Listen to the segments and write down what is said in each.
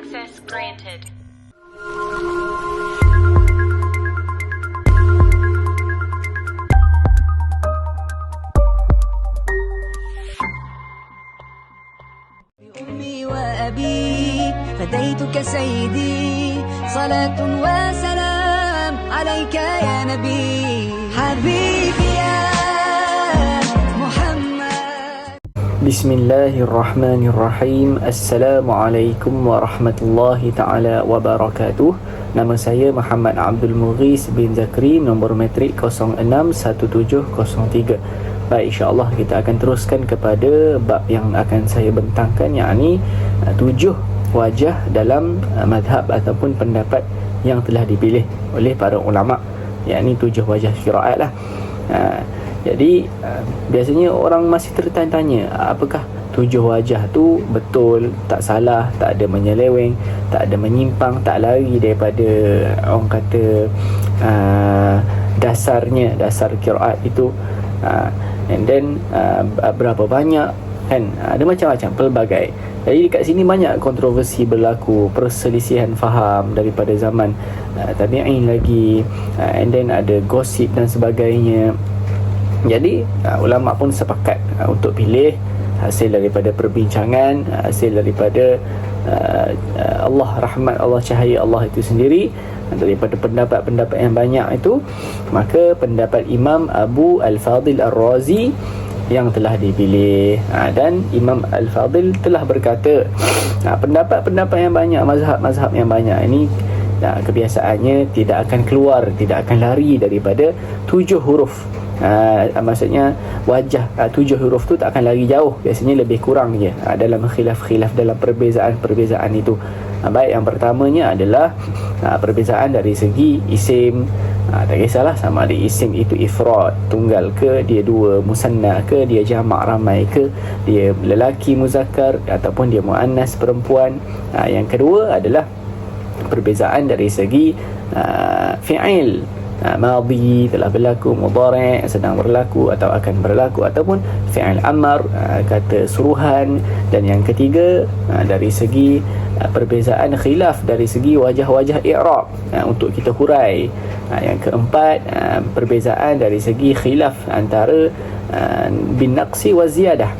Access granted. أمي وأبي فديتك سيدي صلاة وسلام عليك يا نبي حبيبي يا محمد. Bismillahirrahmanirrahim. Assalamualaikum warahmatullahi ta'ala wabarakatuh. Nama saya Muhammad Abdul Mughis bin Zakri, nombor matrik 061703. Baik, insyaAllah kita akan teruskan kepada bab yang akan saya bentangkan, yakni 7 wajah dalam madhab ataupun pendapat yang telah dipilih oleh para ulama', yakni 7 wajah qiraat lah. Jadi biasanya orang masih tertanya-tanya, apakah 7 wajah tu betul, tak salah, tak ada menyeleweng, tak ada menyimpang, tak lari daripada orang kata dasar qiraat itu. And then berapa banyak, kan, ada macam-macam, pelbagai. Jadi dekat sini banyak kontroversi berlaku, perselisihan faham daripada zaman tabi'in lagi, and then ada gosip dan sebagainya. Jadi ulama' pun sepakat untuk pilih hasil daripada perbincangan, hasil daripada Allah, rahmat Allah, cahaya Allah itu sendiri, daripada pendapat-pendapat yang banyak itu, maka pendapat Imam Abu Al-Fadhil Ar-Razi yang telah dipilih. Dan Imam Al-Fadhil telah berkata, pendapat-pendapat yang banyak, mazhab-mazhab yang banyak ini, kebiasaannya tidak akan keluar, tidak akan lari daripada 7 huruf. Maksudnya wajah 7 huruf tu tak akan lari jauh, biasanya lebih kurang je dalam khilaf-khilaf, dalam perbezaan-perbezaan itu. Baik, yang pertamanya adalah perbezaan dari segi isim. Tak kisahlah sama ada isim itu ifrad, tunggal ke, dia dua, musanna ke, dia jamak ramai ke, dia lelaki muzakkar ataupun dia muannas perempuan. Yang kedua adalah perbezaan dari segi fi'il, madhi telah berlaku, mudhari' sedang berlaku atau akan berlaku, ataupun fi'il amr, kata suruhan. Dan yang ketiga dari segi perbezaan khilaf dari segi wajah-wajah i'rab, untuk kita hurai. Yang keempat, perbezaan dari segi khilaf antara bin naqsi wa ziyadah,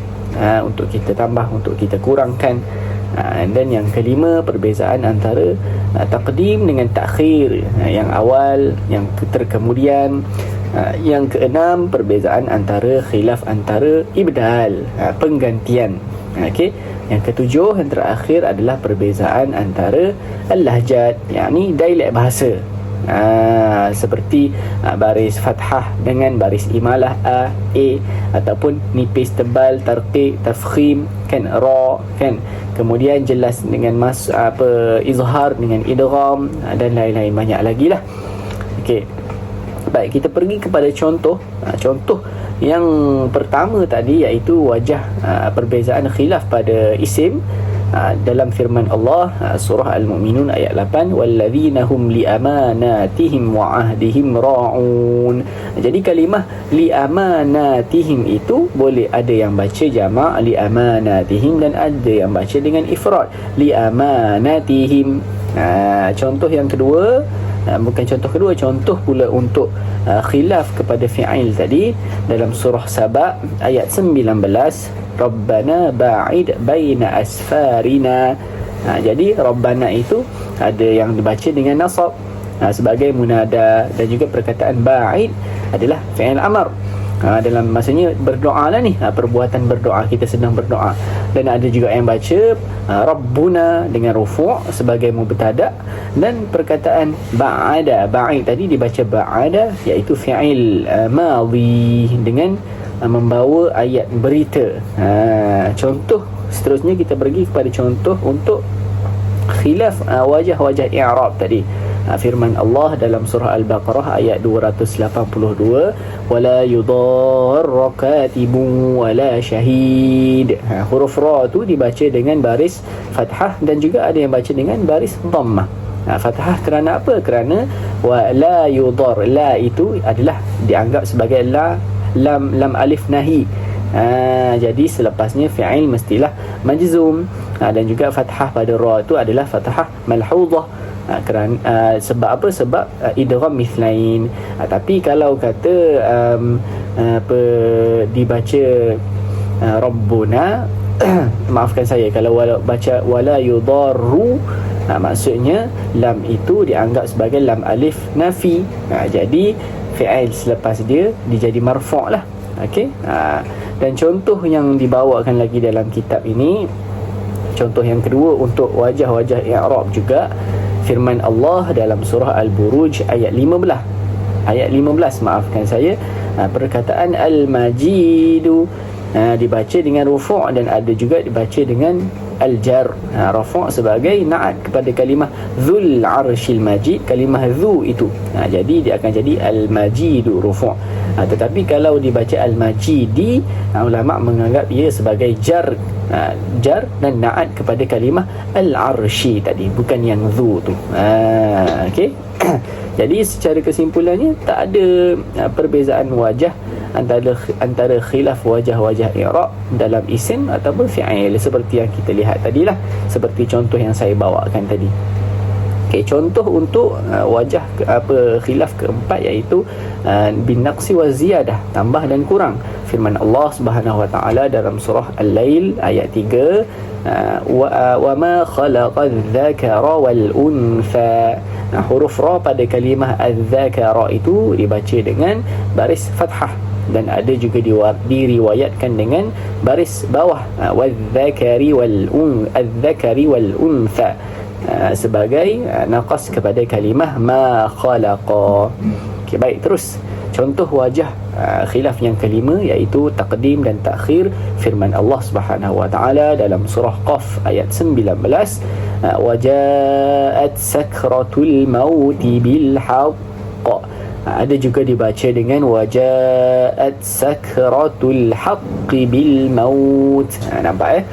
untuk kita tambah, untuk kita kurangkan. Dan yang kelima, perbezaan antara taqdim dengan takhir, yang awal, yang terkemudian. Yang keenam, perbezaan antara khilaf antara ibdal, penggantian. Okey. Yang ketujuh, yang terakhir adalah perbezaan antara al-lahjat, yakni dialek bahasa. Seperti baris fathah dengan baris imalah a, e, ataupun nipis tebal, tarqiq, tafkhim, kan, ra, kan. Kemudian jelas dengan izhar dengan idgham, dan lain-lain banyak lagi lah. Okey. Baik, kita pergi kepada contoh. Contoh yang pertama tadi, iaitu wajah perbezaan khilaf pada isim dalam firman Allah, surah Al-Mu'minun ayat 8, walladzina hum liamanatihim wa ahdihim ra'un. Jadi kalimah liamanatihim itu boleh ada yang baca jamak liamanatihim, dan ada yang baca dengan ifrad liamanatihim. Contoh yang kedua, bukan contoh kedua, contoh pula untuk khilaf kepada fi'il tadi, dalam surah Saba ayat 19, Rabbana ba'id baina asfarina. Jadi Rabbana itu ada yang dibaca dengan nasab sebagai munada, dan juga perkataan ba'id adalah fi'il amr. Dalam maksudnya berdoa lah ni, perbuatan berdoa, kita sedang berdoa. Dan ada juga yang baca Rabbuna dengan rufu' sebagai mubtada, dan perkataan ba'ada, ba'id tadi dibaca ba'ada, iaitu fi'il madhi dengan membawa ayat berita. Contoh seterusnya, kita pergi kepada contoh untuk khilaf wajah-wajah i'rab tadi. Firman Allah dalam surah Al-Baqarah ayat 282, wala yudarra katibun wala syahid. Huruf ra tu dibaca dengan baris fathah, dan juga ada yang baca dengan baris dhammah. Fathah kerana apa? Kerana wala yudar, la itu adalah dianggap sebagai lam alif nahi. Jadi selepasnya fi'il mestilah majzum. Dan juga fathah pada ra itu adalah fathah malhudhah. Kerana sebab apa? Sebab idgham mithlain. Tapi kalau kata dibaca Rabbuna maafkan saya, kalau baca wala yudarru, maksudnya lam itu dianggap sebagai lam alif nafi. Jadi fi'il selepas dia jadi marfu' lah. Okey. Dan contoh yang dibawakan lagi dalam kitab ini, contoh yang kedua untuk wajah-wajah i'rab juga, firman Allah dalam surah Al-Buruj ayat 15, maafkan saya, perkataan Al-Majidu dibaca dengan rufu' dan ada juga dibaca dengan al-jar. Rufu' sebagai na'at kepada kalimah Dzul Arsyil Majid, kalimah dzu itu. Jadi dia akan jadi Al-Majidu rufu'. Tetapi kalau dibaca Al-Majidi, ulama menganggap ia sebagai jar dan na'at kepada kalimah Al-Arsy tadi, bukan yang dzu tu. Okey. Jadi secara kesimpulannya tak ada perbezaan wajah antara khilaf wajah-wajah i'rab dalam isim ataupun fi'il seperti yang kita lihat tadilah, seperti contoh yang saya bawakan tadi. Okey, contoh untuk wajah khilaf keempat iaitu bin naqsi wa ziyadah, tambah dan kurang. Firman Allah Subhanahu wa taala dalam surah Al-Lail ayat 3, wa ma khalaqadz dzakara wal untha. Huruf ra pada kalimah adz-dzakara itu dibaca dengan baris fathah dan ada juga diriwayatkan dengan baris bawah wadz-dzakari wal untha sebagai naqas kepada kalimah ma khalaqa. Okey, baik, terus contoh wajah khilaf yang kelima iaitu taqdim dan takhir firman Allah Subhanahu wa taala dalam surah Qaf ayat 19, wajaat sakratul maut bil haqq. Ada juga dibaca dengan wajaat sakratul haqqi bil maut. Nampak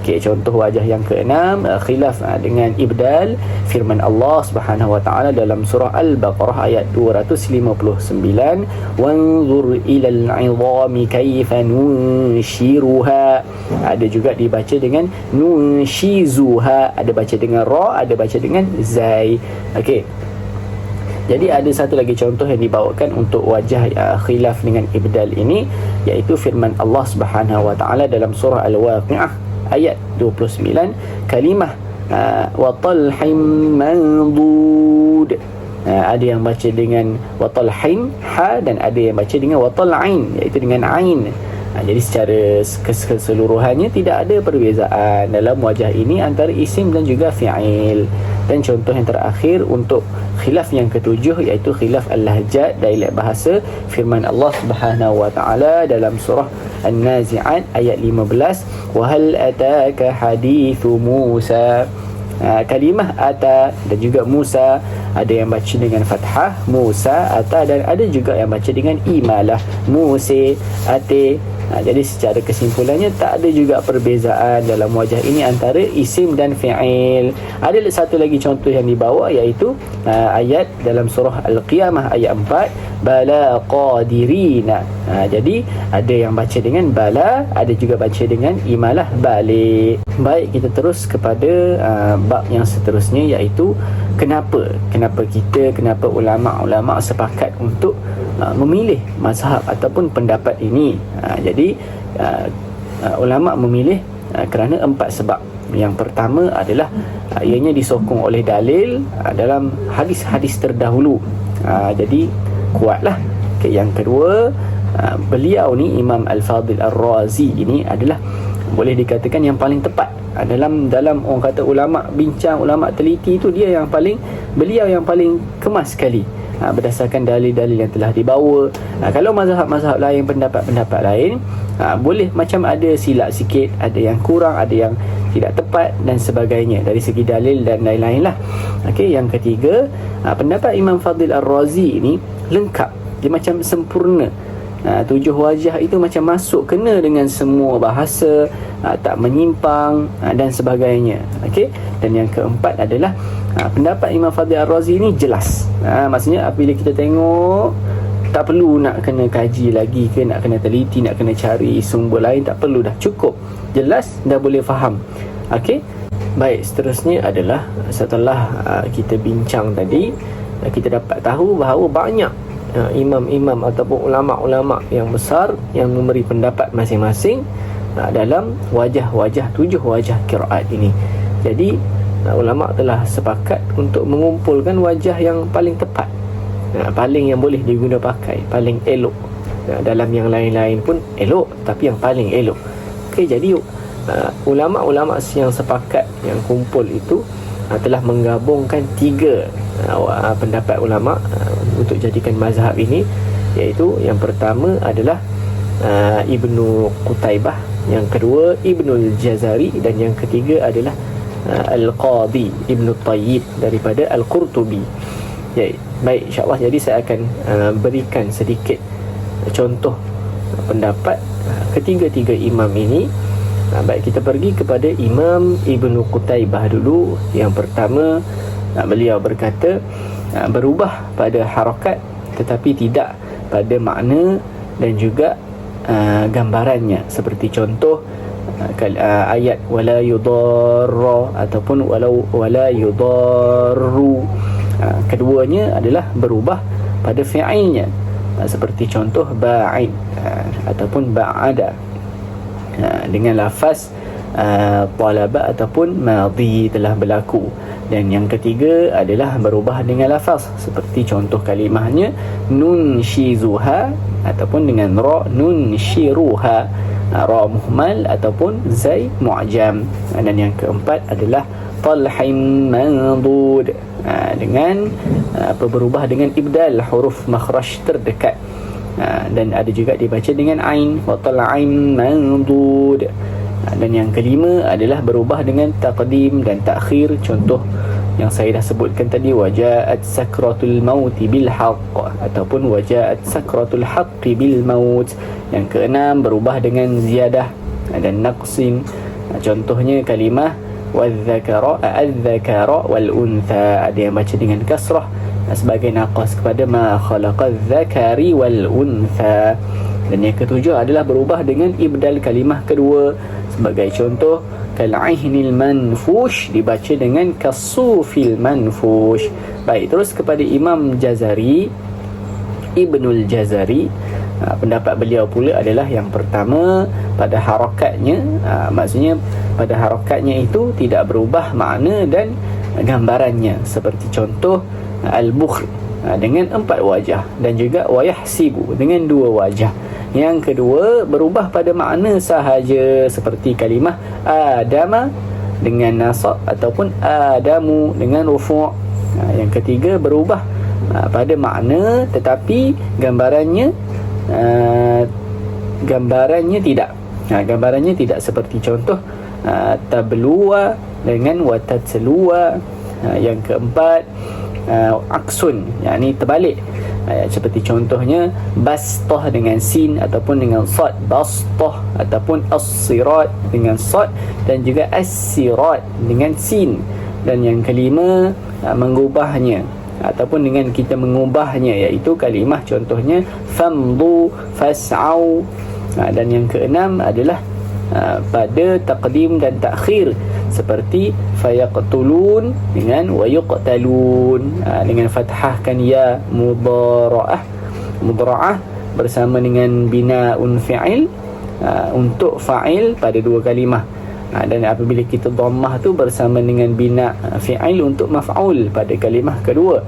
Okey, contoh wajah yang keenam khilaf dengan ibdal firman Allah Subhanahu wa taala dalam surah Al-Baqarah ayat 259, wanzur ilal 'idhami kaifa nunshiruha. Ada juga dibaca dengan nunshizuha, ada baca dengan ra, ada baca dengan zai. Okey. Jadi ada satu lagi contoh yang dibawakan untuk wajah khilaf dengan ibdal ini, iaitu firman Allah Subhanahu wa taala dalam surah Al-Waqi'ah ayat 29, kalimah wa talhim mandud. Ada yang baca dengan wa talhin ha dan ada yang baca dengan wa tal'ain, iaitu dengan ain. Jadi secara keseluruhannya tidak ada perbezaan dalam wajah ini antara isim dan juga fi'il. Dan contoh yang terakhir untuk khilaf yang ketujuh iaitu khilaf al-lahjat, dialek bahasa, firman Allah Subhanahu wa taala dalam surah An-Nazi'at ayat 15, wa hal ataka hadithu Musa. Kalimah ata dan juga Musa ada yang baca dengan fathah Musa ata, dan ada juga yang baca dengan imalah Musa ate. Jadi secara kesimpulannya tak ada juga perbezaan dalam wajah ini antara isim dan fi'il. Ada satu lagi contoh yang dibawa iaitu ayat dalam surah Al-Qiyamah ayat 4, bala qadirina. Jadi ada yang baca dengan bala, ada juga baca dengan imalah balik. Baik, kita terus kepada bab yang seterusnya iaitu kenapa ulama sepakat untuk memilih mazhab ataupun pendapat ini. Jadi ulama memilih kerana 4 sebab. Yang pertama adalah ianya disokong oleh dalil dalam hadis-hadis terdahulu. Jadi kuatlah. Yang kedua, beliau ni Imam Al-Fadhil Ar-Razi ini adalah boleh dikatakan yang paling tepat dalam orang kata ulama bincang, ulama teliti itu beliau yang paling kemas sekali berdasarkan dalil-dalil yang telah dibawa. Kalau mazhab-mazhab lain, pendapat-pendapat lain boleh macam ada silap sikit, ada yang kurang, ada yang tidak tepat dan sebagainya dari segi dalil dan lain-lain lah. Okey, yang ketiga, pendapat Imam Fadhil Ar-Razi ini lengkap, dia macam sempurna. 7 wajah itu macam masuk kena dengan semua bahasa, tak menyimpang dan sebagainya. Okey, dan yang keempat adalah pendapat Imam Fadhil Ar-Razi ini jelas. Maksudnya apabila kita tengok Tak perlu nak kena kaji lagi ke, nak kena teliti, nak kena cari sumber lain, tak perlu dah. Cukup, jelas, dah boleh faham. Okey. Baik, seterusnya adalah setelah kita bincang tadi, kita dapat tahu bahawa banyak imam-imam ataupun ulama-ulama yang besar yang memberi pendapat masing-masing dalam wajah-wajah, 7 wajah qiraat ini. Jadi ulama telah sepakat untuk mengumpulkan wajah yang paling tepat, paling yang boleh diguna pakai, paling elok. Dalam yang lain-lain pun elok, tapi yang paling elok. Okey, jadi ulama-ulama yang sepakat, yang kumpul itu telah menggabungkan 3 pendapat ulama untuk jadikan mazhab ini, iaitu yang pertama adalah Ibnu Qutaibah, yang kedua Ibnul Jazari, dan yang ketiga adalah Al-Qadi Ibnu Tayyib daripada Al-Qurtubi. Ya, baik, insyaAllah. Jadi saya akan berikan sedikit contoh pendapat ketiga-tiga imam ini. Baik, kita pergi kepada Imam Ibnu Qutaibah dulu. Yang pertama, beliau berkata berubah pada harakat tetapi tidak pada makna dan juga gambarannya. Seperti contoh ayat wala yudarra ataupun wala yudarru. Keduanya adalah berubah pada fi'ilnya, seperti contoh ba'id ataupun ba'ada dengan lafaz talaba ataupun madhi, telah berlaku. Dan yang ketiga adalah berubah dengan lafaz, seperti contoh kalimahnya nunshizuha ataupun dengan ra nunshiruha, ra muhmal ataupun zai mu'jam. Dan yang keempat adalah talhim mandud, dengan berubah dengan ibdal huruf makhraj terdekat. Dan ada juga dibaca dengan ain, wa tal'im mandud. Dan yang kelima adalah berubah dengan taqdim dan takhir, contoh yang saya dah sebutkan tadi, waja'at sakratul mauti bil haqq ataupun waja'at sakratul haqqi bil maut. Yang keenam berubah dengan ziyadah dan naqsin, contohnya kalimah wadzakara adzakara wal untha, ada yang baca dengan kasrah sebagai naqas kepada ma khalaqaz zakari wal untha. Dan yang ketujuh adalah berubah dengan ibdal kalimah kedua, sebagai contoh kal'ihnil manfush dibaca dengan kasufil manfush. Baik, terus kepada Imam Jazari, Ibnul Jazari, pendapat beliau pula adalah yang pertama pada harakatnya, maksudnya pada harakatnya itu tidak berubah makna dan gambarannya, seperti contoh al-bukhl dengan 4 wajah, dan juga wayahsibu dengan 2 wajah. Yang kedua berubah pada makna sahaja, seperti kalimah adama dengan nasab ataupun adamu dengan rufu'. Yang ketiga berubah pada makna tetapi gambarannya tidak. Gambarannya tidak, seperti contoh tabluwa dengan watatluwa. Yang keempat aksun, yakni terbalik, seperti contohnya bastah dengan sin ataupun dengan sad, bastah ataupun as-sirat dengan sad, dan juga as-sirat dengan sin. Dan yang kelima mengubahnya ataupun dengan kita mengubahnya, iaitu kalimah contohnya famdu fas'au. Dan yang keenam adalah pada taqdim dan takhir, seperti fayaqtulun dengan wayuqtalun, dengan fathahkan ya mudara'ah bersama dengan bina'un fi'il untuk fa'il pada 2 kalimah. Dan apabila kita dhammah tu bersama dengan bina' fi'il untuk maf'ul pada kalimah kedua.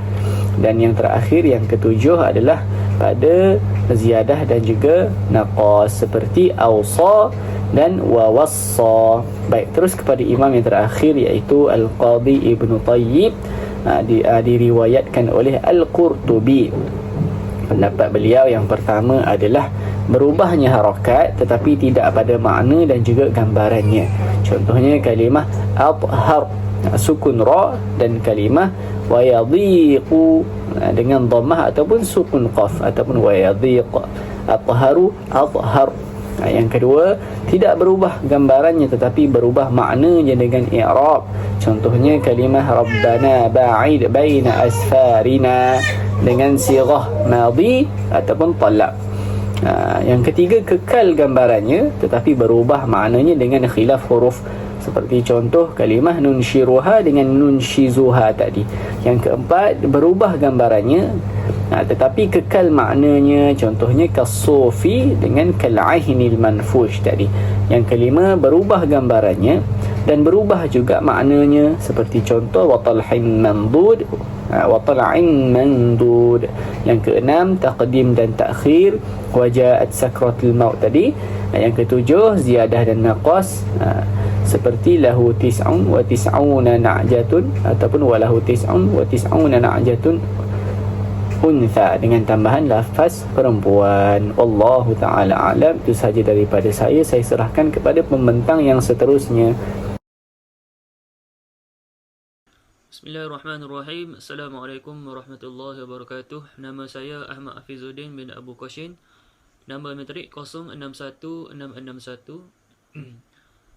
Dan yang terakhir, yang ketujuh adalah pada ziyadah dan juga naqas, seperti awsa dan wawassa. Baik, terus kepada imam yang terakhir, iaitu Al-Qadi Ibnu Tayyib, diriwayatkan oleh Al-Qurtubi. Pendapat beliau yang pertama adalah berubahnya harakat tetapi tidak pada makna dan juga gambarannya. Contohnya kalimah athhar sukun ra, dan kalimah wayadhiqu dengan dhammah ataupun sukun qaf ataupun wayadhiq, athharu athhar. Yang kedua, tidak berubah gambarannya tetapi berubah maknanya dengan i'rab. Contohnya kalimah rabbana ba'id baina asfarina, dengan sirah madhi ataupun talab. Yang ketiga, kekal gambarannya tetapi berubah maknanya dengan khilaf huruf, seperti contoh kalimah nunshiruha dengan nunshizuha tadi. Yang keempat, berubah gambarannya tetapi kekal maknanya, contohnya kasufi dengan kal'ahinil manfush tadi. Yang kelima, berubah gambarannya dan berubah juga maknanya, seperti contoh watalhin mandud, watal'in mandud. Yang keenam, taqdim dan takhir, wajaat sakratul maut tadi. Yang ketujuh, ziyadah dan naqas, seperti lahu tis'un wa tis'una na'jatun ataupun walahu tis'un wa tis'una na'jatun untha, dengan tambahan lafaz perempuan. Wallahu ta'ala alam. Itu sahaja daripada saya serahkan kepada pembentang yang seterusnya. Bismillahirrahmanirrahim. Assalamualaikum warahmatullahi wabarakatuh. Nama saya Ahmad Hafizuddin bin Abu Qashin. Nombor metrik 061661.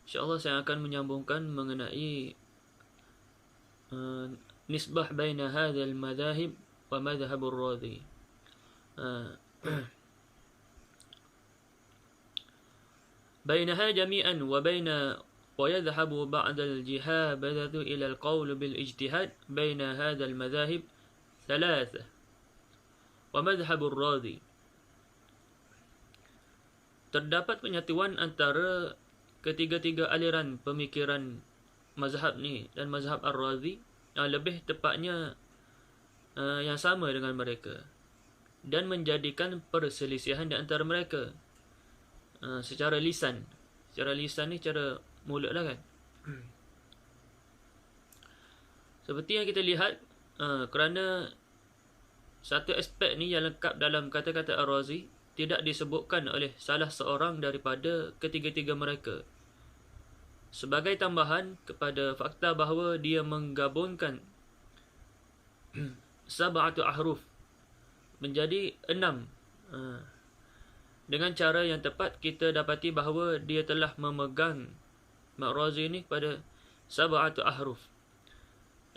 InsyaAllah saya akan menyambungkan mengenai nisbah baina hadzal madhahib wa madhhabur radhi. Bainaha jami'an wa baina ويذهب بعد الجهابذة إلى القول بالاجتهاد بين هذا المذاهب ثلاثة ومذهب الراضي. Terdapat penyatuan antara ketiga-tiga aliran pemikiran mazhab ni dan mazhab Ar-Razi, lebih tepatnya yang sama dengan mereka, dan menjadikan perselisihan di antara mereka secara lisan. Secara lisan ni cara mulut lah kan. Seperti yang kita lihat, kerana satu aspek ni yang lengkap dalam kata-kata Ar-Razi tidak disebutkan oleh salah seorang daripada ketiga-tiga mereka, sebagai tambahan kepada fakta bahawa dia menggabungkan sab'atu ahruf menjadi 6. Dengan cara yang tepat kita dapati bahawa dia telah memegang Ar-Razi ini pada sab'atu ahruf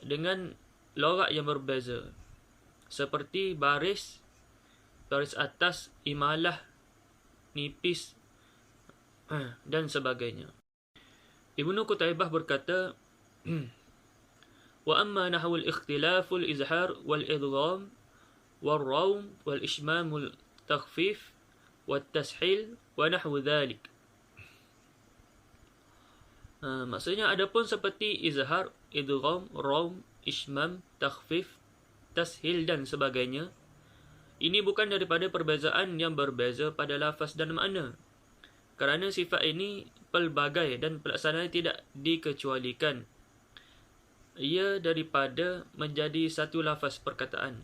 dengan logat yang berbeza, seperti baris atas, imalah, nipis dan sebagainya. Ibnu Qutaibah berkata, wa amma nahwu al-ikhtilaf wal-izhar wal-idgham wal-rawm wal-ishmam wal-takhfif wat-tashil wa nahwu dhalik. Maksudnya adapun seperti izhar, idgham, rawm, ishmam, takhfif, tashil dan sebagainya, ini bukan daripada perbezaan yang berbeza pada lafaz dan makna, kerana sifat ini pelbagai dan pelaksanaan tidak dikecualikan. Ia daripada menjadi satu lafaz perkataan.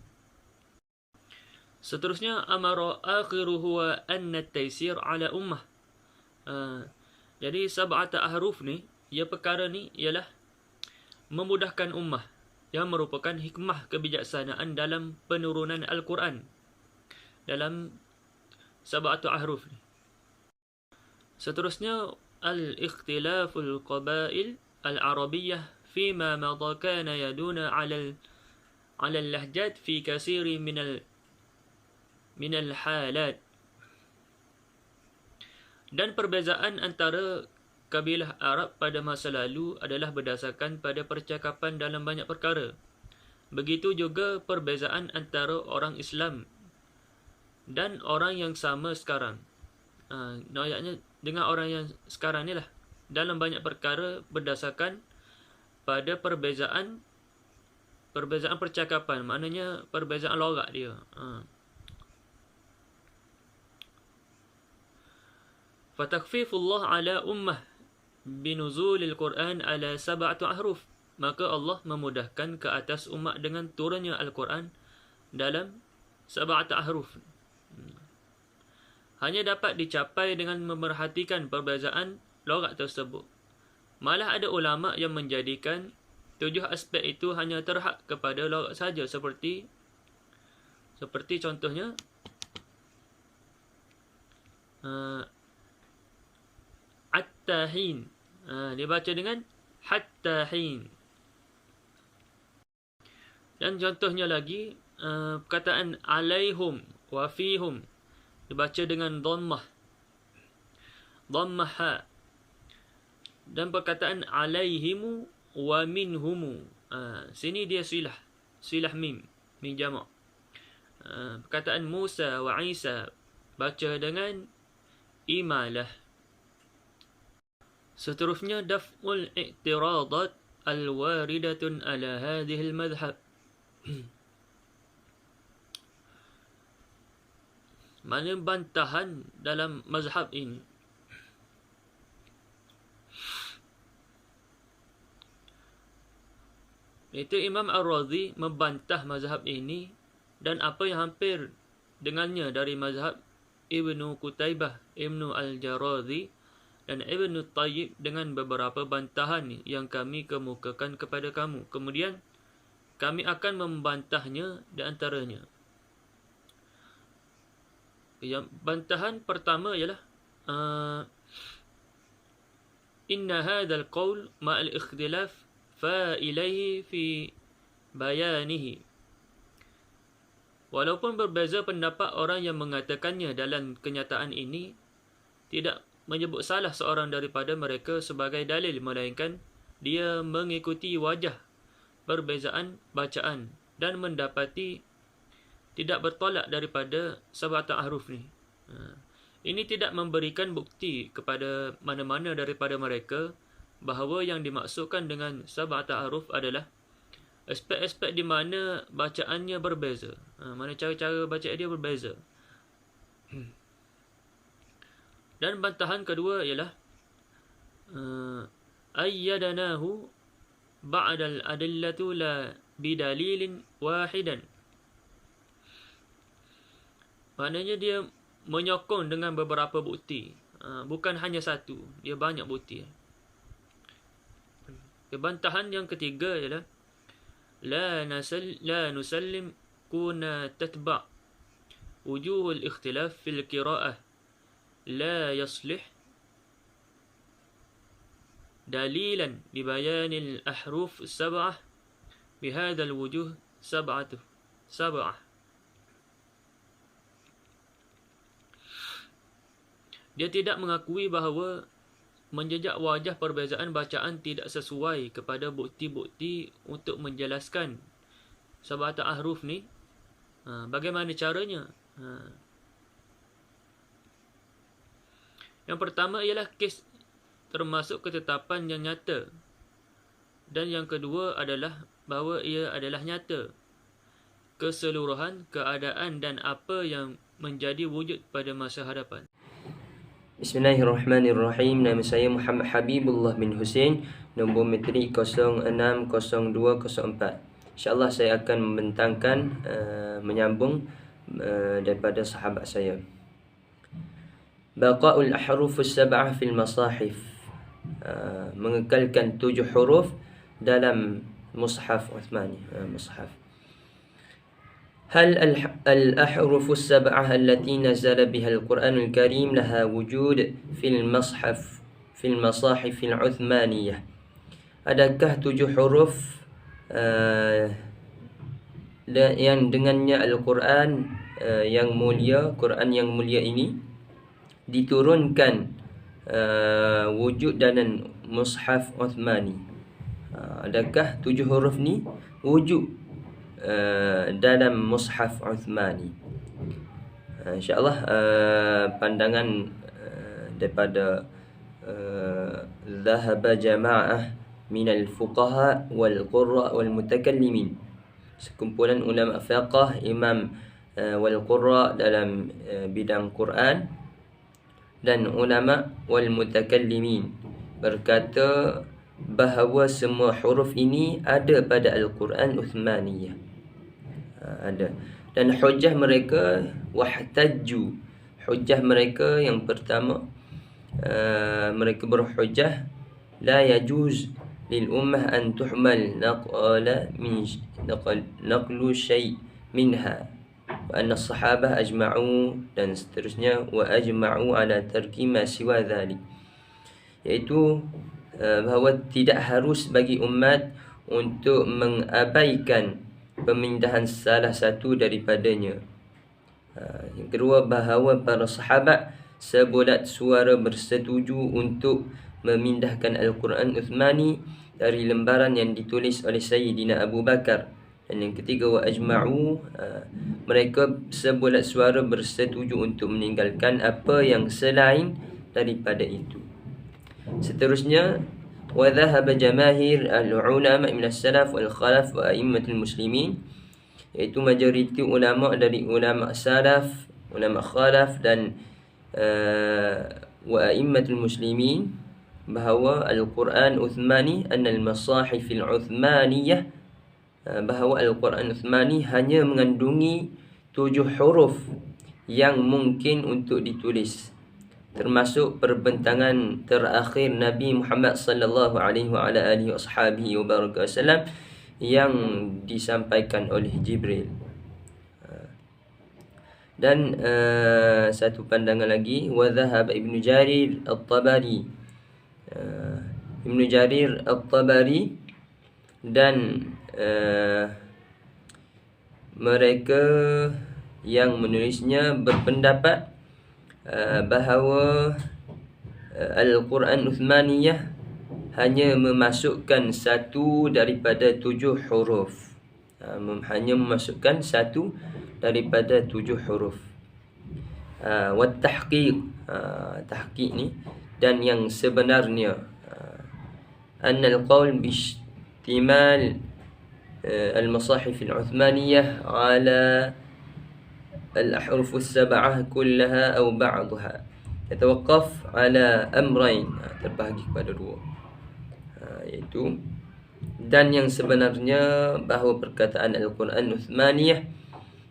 Seterusnya, amara akhiruhu wa anna at-taysir ala ummah. Jadi sab'ata ahruf ni, perkara ni ialah memudahkan ummah, yang merupakan hikmah kebijaksanaan dalam penurunan Al-Quran dalam sab'atu ahruf ni. Seterusnya, al-ikhtilaful qabail al-arabiyyah fima madha kana yaduna ala al-lahjat fi kasiri min al-halat. Dan perbezaan antara kabilah Arab pada masa lalu adalah berdasarkan pada percakapan dalam banyak perkara. Begitu juga perbezaan antara orang Islam dan orang yang sama sekarang. Ayatnya dengan orang yang sekarang ni lah, dalam banyak perkara berdasarkan pada perbezaan percakapan, maknanya perbezaan logat dia. Fatakfifullah ala ummah binuzulil Quran ala sab'atu ahruf. Maka Allah memudahkan ke atas umat dengan turunnya Al-Quran dalam sab'atu ahruf. Hanya dapat dicapai dengan memerhatikan perbezaan logat tersebut. Malah ada ulama yang menjadikan 7 aspek itu hanya terhad kepada logat saja, seperti contohnya at-tahin, dibaca dengan hatta hin. Dan contohnya lagi, perkataan alaihum wa fihum dibaca dengan dhammah ha, dan perkataan alaihimu wa minhumu, sini dia silah mim jamak. Perkataan Musa wa Isa baca dengan imalah. Seterusnya daf'ul i'tiradat al-waridatun ala hadhihi al-madhhab. Mana bantahan dalam mazhab ini. Itu Imam Ar-Razi membantah mazhab ini dan apa yang hampir dengannya dari mazhab Ibnu Qutaibah, Ibnu Al-Jarazi dan Ibnu Tayyib dengan beberapa bantahan yang kami kemukakan kepada kamu. Kemudian kami akan membantahnya di antaranya. Yang bantahan pertama ialah inna hadzal qaul ma'al ikhtilaf fa ilaihi fi bayanihi. Walaupun berbeza pendapat orang yang mengatakannya dalam kenyataan ini, tidak menyebut salah seorang daripada mereka sebagai dalil, melainkan dia mengikuti wajah perbezaan bacaan dan mendapati tidak bertolak daripada sab'atu ahruf ni. Ini tidak memberikan bukti kepada mana-mana daripada mereka bahawa yang dimaksudkan dengan sab'atu ahruf adalah aspek-aspek di mana bacaannya berbeza, mana cara-cara baca dia berbeza. Dan bantahan kedua ialah ayyadanahu ba'dal adillatu la bidalilin wahidan. Maknanya dia menyokong dengan beberapa bukti, bukan hanya satu, dia banyak bukti. Bantahan yang ketiga ialah لا نسلم كنا تتبع وجوه الاختلاف في القراءة لا يصلح دليلا لبيان الأحرف السبعة بهذا الوجوه سبعة. Dia tidak mengakui bahawa menjejak wajah perbezaan bacaan tidak sesuai kepada bukti-bukti untuk menjelaskan sab'atu ahruf ni. Bagaimana caranya? Yang pertama ialah kes termasuk ketetapan yang nyata. Dan yang kedua adalah bahawa ia adalah nyata. Keseluruhan keadaan dan apa yang menjadi wujud pada masa hadapan. Bismillahirrahmanirrahim. Nama saya Muhammad Habibullah bin Hussein, nombor metrik 060204. InsyaAllah saya akan membentangkan menyambung daripada sahabat saya. Baqa'ul ahrufus sab'ah fil masahif, mengekalkan 7 huruf dalam mushaf Uthmani, mushaf. هل الأحرف السبعة التي نزل بها القرآن الكريم لها وجود في المصاحف العثمانية؟ Adakah 7 huruf yang dengannya Al-Quran yang mulia, Quran yang mulia ini diturunkan wujud dalam mushaf Uthmani? Adakah 7 huruf ni wujud dalam mushaf Uthmani? InsyaAllah pandangan daripada dhahaba jama'ah minal fuqaha wal qurra wal mutakallimin, sekumpulan ulama fiqh, imam wal qurra dalam bidang Quran, dan ulama wal mutakallimin berkata bahawa semua huruf ini ada pada Al-Quran Uthmaniyah. Ada. Dan hujah mereka, wahtajju, hujah mereka yang pertama, mereka berhujah la yajuz lil ummah an tuhmal naqlu shay minha wa anna as-sahabah ajma'u, dan seterusnya, wa ajma'u ala tarki ma siwa dhalik, iaitu bahawa tidak harus bagi umat untuk mengabaikan pemindahan salah satu daripadanya. Yang kedua, bahawa para sahabat sebulat suara bersetuju untuk memindahkan Al-Quran Uthmani dari lembaran yang ditulis oleh Sayyidina Abu Bakar. Dan yang ketiga, wa ajma'u, mereka sebulat suara bersetuju untuk meninggalkan apa yang selain daripada itu. Seterusnya, wa dhahaba jamahir al-ulama min as-salaf wal khalaf wa a'immatul muslimin, iaitu majoriti ulama dari ulama salaf, ulama khalaf dan wa a'immatul muslimin, bahawa Al-Quran Uthmani annal masahif al-Uthmaniyah, bahawa Al-Quran Uthmani hanya mengandungi 7 huruf yang mungkin untuk ditulis, termasuk perbentangan terakhir Nabi Muhammad sallallahu alaihi wa ala alihi wasallam yang disampaikan oleh Jibril. Dan satu pandangan lagi, wa dhahaba Ibnu Jarir At-Tabari, Ibnu Jarir At-Tabari dan mereka yang menulisnya berpendapat bahawa Al-Quran Uthmaniyah hanya memasukkan satu daripada 7 huruf. Hanya memasukkan satu daripada 7 huruf. Wat tahqiq, tahqiq ni, dan yang sebenarnya annal qaul biishtimal al-masahif al-Uthmaniyah ala al-ahruf as-sab'ah kullaha aw ba'daha yatawaqqaf ala amrayn, terbahagi kepada 2, iaitu, dan yang sebenarnya bahawa perkataan Al-Quran Uthmaniyah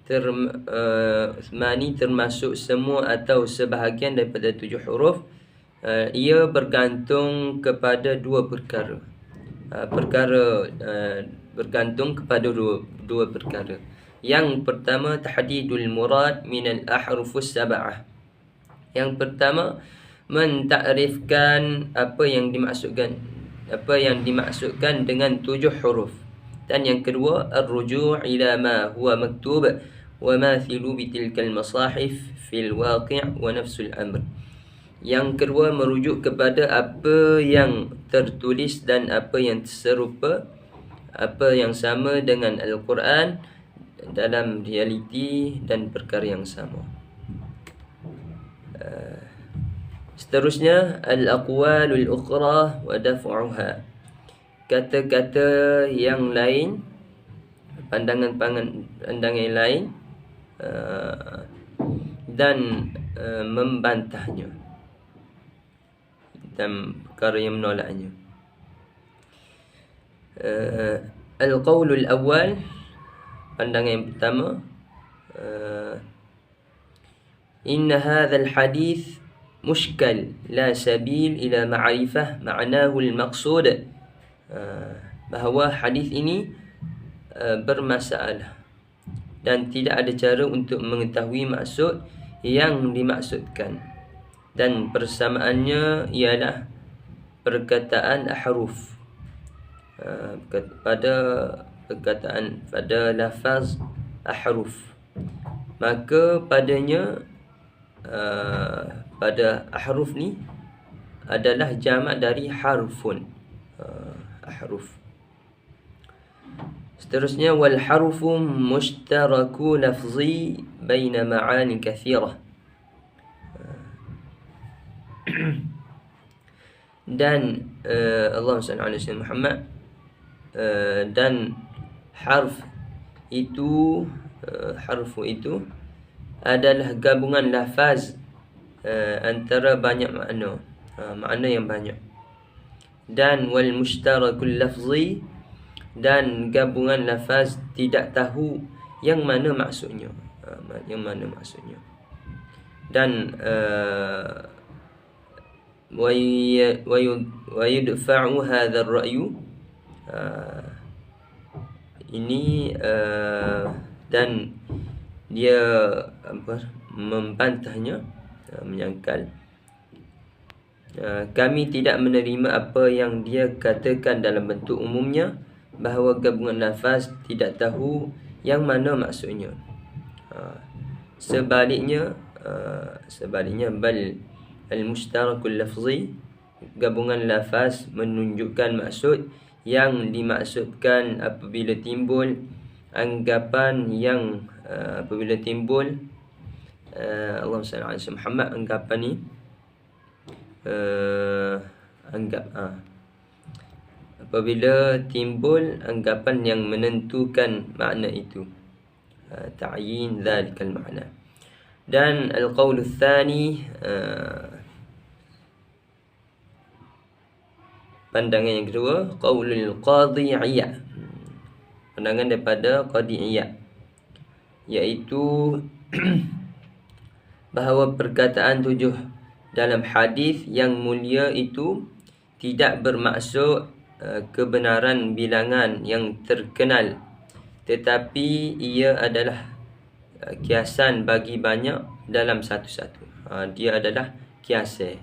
Uthmani termasuk semua atau sebahagian daripada 7 huruf, ia bergantung kepada 2 perkara. Bergantung kepada dua perkara. Yang pertama, tahdidul murad min al-ahrufus sab'ah. Yang pertama, mentakrifkan apa yang dimaksudkan dengan 7 huruf. Dan yang kedua, ar-ruju' ila ma huwa maktub wa mathilu bitilkal masahif fil waqi' wa nafsul amr. Yang kedua, merujuk kepada apa yang tertulis dan apa yang serupa, apa yang sama dengan Al-Quran dalam realiti dan perkara yang sama. Seterusnya, al-aqwalul ukhra wa daf'uha, kata-kata yang lain, pandangan yang lain, dan membantahnya dan perkara yang menolaknya. Al-qawlul awal, pandangan yang pertama, inna hadzal hadith mushkal la sabil ila ma'rifah ma'nahu al-maqsud, bahawa hadis ini bermasalah dan tidak ada cara untuk mengetahui maksud yang dimaksudkan, dan persamaannya ialah perkataan ahruf, pada lafaz ahruf, maka padanya pada ahruf ni adalah jamak dari harfun, ahruf. Seterusnya, wal harfu mushtaraku lafzi baina ma'ani kathirah, dan Allahumma salli ala sayyidina Muhammad, dan harfu itu adalah gabungan lafaz antara banyak makna, makna yang banyak. Dan wal mushtarakul lafzi, dan gabungan lafaz tidak tahu yang mana maksudnya, dan wa yudfa'u hadzal ra'yu, ini dan dia membantahnya, menyangkal. Kami tidak menerima apa yang dia katakan dalam bentuk umumnya, bahawa gabungan lafaz tidak tahu yang mana maksudnya. Sebaliknya bal al-mushtarakul lafzi, gabungan lafaz menunjukkan maksud yang dimaksudkan apabila timbul anggapan yang Allahumma salli ala Muhammad, anggapan ni apabila timbul anggapan yang menentukan makna itu, ta'yin dzalikal makna. Dan al-qaul tsani, pandangan yang kedua, qaulul qadhi Iyad, pandangan daripada Qadhi Iyad, iaitu bahawa perkataan 7 dalam hadis yang mulia itu tidak bermaksud kebenaran bilangan yang terkenal, tetapi ia adalah kiasan bagi banyak dalam satu-satu. Dia adalah kiasan,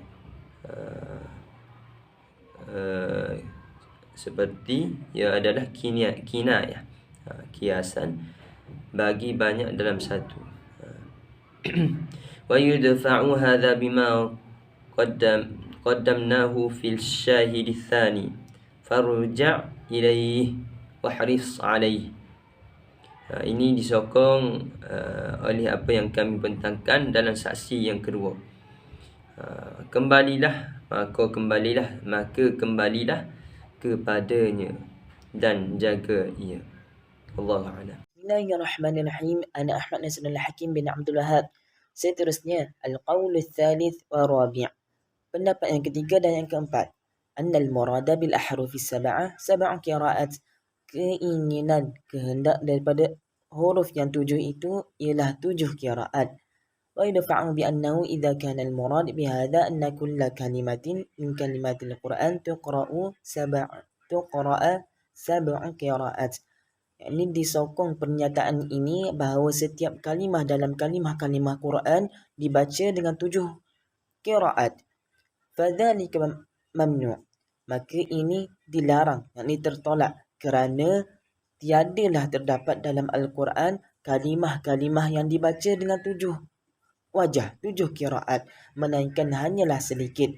seperti ia adalah kinayah, kiasan bagi banyak dalam satu. Wa yudfa'u hadha bima qaddamnahu fil syahid tsani farja' ilayhi wa haris alayhi. Ini disokong oleh apa yang kami bentangkan dalam saksi yang kedua. Maka kembalilah kepadanya dan jaga ia. Wallahu a'lam. Bismillahirrahmanirrahim. Ana Ahmad Nasrul Hakim bin Abdul Wahab. Seterusnya, al-qaul ats-tsalits wa rabi'. Pendapat yang ketiga dan yang keempat. Annal murada bil ahrufis sab'ah sab'u qira'at. Keinginan, kehendak daripada huruf yang 7 itu ialah 7 qiraat. Wa yadfa'u bi annahu idza kana al-murad bi hadha anna kulla kalimatin min kalimatil Qur'an tuqra'u sab'u qira'at. Ini disokong pernyataan ini bahawa setiap kalimah dalam kalimah-kalimah Quran dibaca dengan 7 qiraat. Fadzalika mamnu'. Maka ini dilarang, yakni tertolak, kerana tiadalah terdapat dalam Al-Quran kalimah-kalimah yang dibaca dengan 7 wajah, 7 qiraat, melainkan hanyalah sedikit.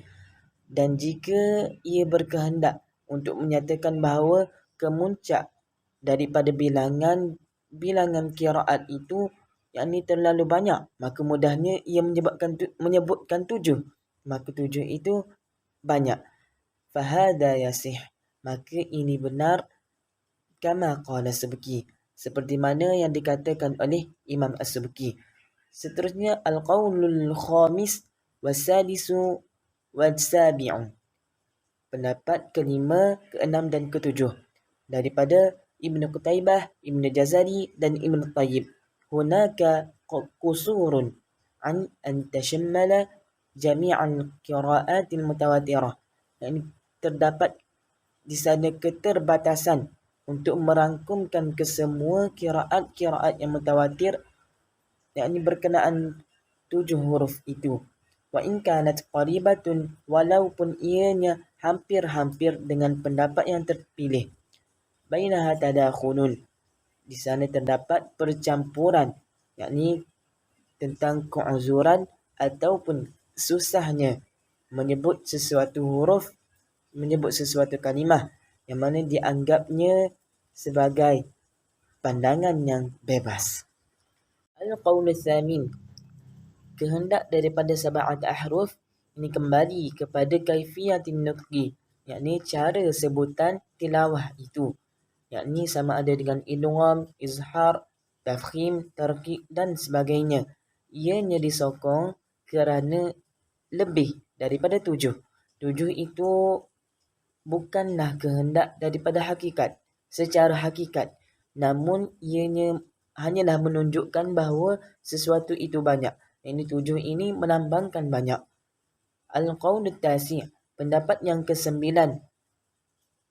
Dan jika ia berkehendak untuk menyatakan bahawa kemuncak daripada bilangan qiraat itu yakni terlalu banyak, maka mudahnya ia menyebutkan 7, maka 7 itu banyak. Fahada yasih, maka ini benar, kama qala Subki, seperti mana yang dikatakan oleh Imam As-Subki. Seterusnya, al-qaulul khamis wasadisu wasabi'u, pendapat kelima, keenam dan ketujuh daripada Ibn Qutaybah, Ibn Jazari dan Ibn Tayyib. Hunaka qusurun an tashammala jami'al qira'atil mutawatirah. Yang terdapat di sana keterbatasan untuk merangkumkan kesemua qiraat yang mutawatir, yakni berkenaan 7 huruf itu. Wa in kanat qaribatun, walaupun ianya hampir-hampir dengan pendapat yang terpilih. Bainaha tadakhulun, di sana terdapat percampuran, yakni tentang keuzuran ataupun susahnya menyebut sesuatu huruf, menyebut sesuatu kalimah yang mana dianggapnya sebagai pandangan yang bebas. Al-qaul ats-tsamin, kehendak daripada sab'at ahruf ini kembali kepada kaifiyatin nutqi, yakni cara sebutan tilawah itu, yakni sama ada dengan idgham, izhar, tafkhim, tarqiq dan sebagainya. Ianya disokong kerana lebih daripada 7. 7 itu bukanlah kehendak daripada hakikat, secara hakikat, namun ianya hanyalah menunjukkan bahawa sesuatu itu banyak. Ini 7 ini melambangkan banyak. Al-qaul ats-tasi', pendapat yang ke-9,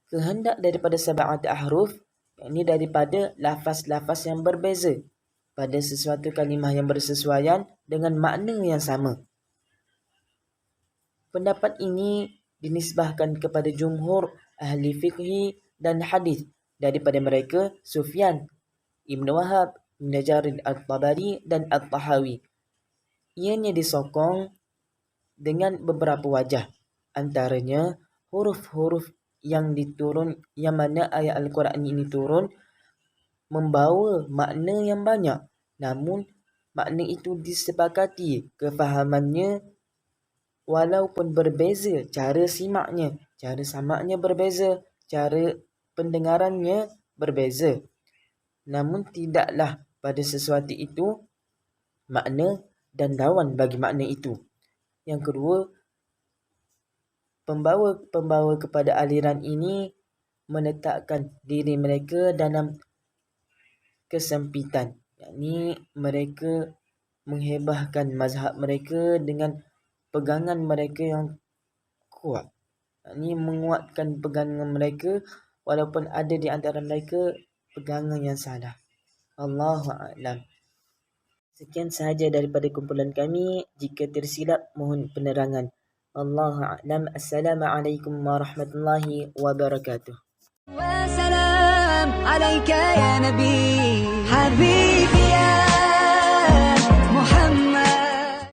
kehendak daripada sab'at ahruf, yakni daripada lafaz-lafaz yang berbeza pada sesuatu kalimah yang bersesuaian dengan makna yang sama. Pendapat ini dinisbahkan kepada jumhur ahli fiqhi dan hadis, Daripada mereka Sufyan, Ibn Wahab, Ibn Jarir Al-Tabari dan Al-Tahawi. Ianya disokong dengan beberapa wajah. Antaranya huruf-huruf yang mana ayat Al-Quran ini turun membawa makna yang banyak. Namun makna itu disepakati kefahamannya walaupun berbeza cara simaknya, cara samaknya berbeza, cara pendengarannya berbeza. Namun tidaklah pada sesuatu itu makna dan lawan bagi makna itu. Yang kedua, pembawa kepada aliran ini menetapkan diri mereka dalam kesempitan. Yakni mereka menghebahkan mazhab mereka dengan pegangan mereka yang kuat. Yakni menguatkan pegangan mereka walaupun ada di antara mereka pegangan yang salah. Allahu a'lam. Sekian sahaja daripada kumpulan kami. Jika tersilap mohon penerangan. Allahu a'lam. Assalamualaikum warahmatullahi wabarakatuh. وسلام عليك يا نبي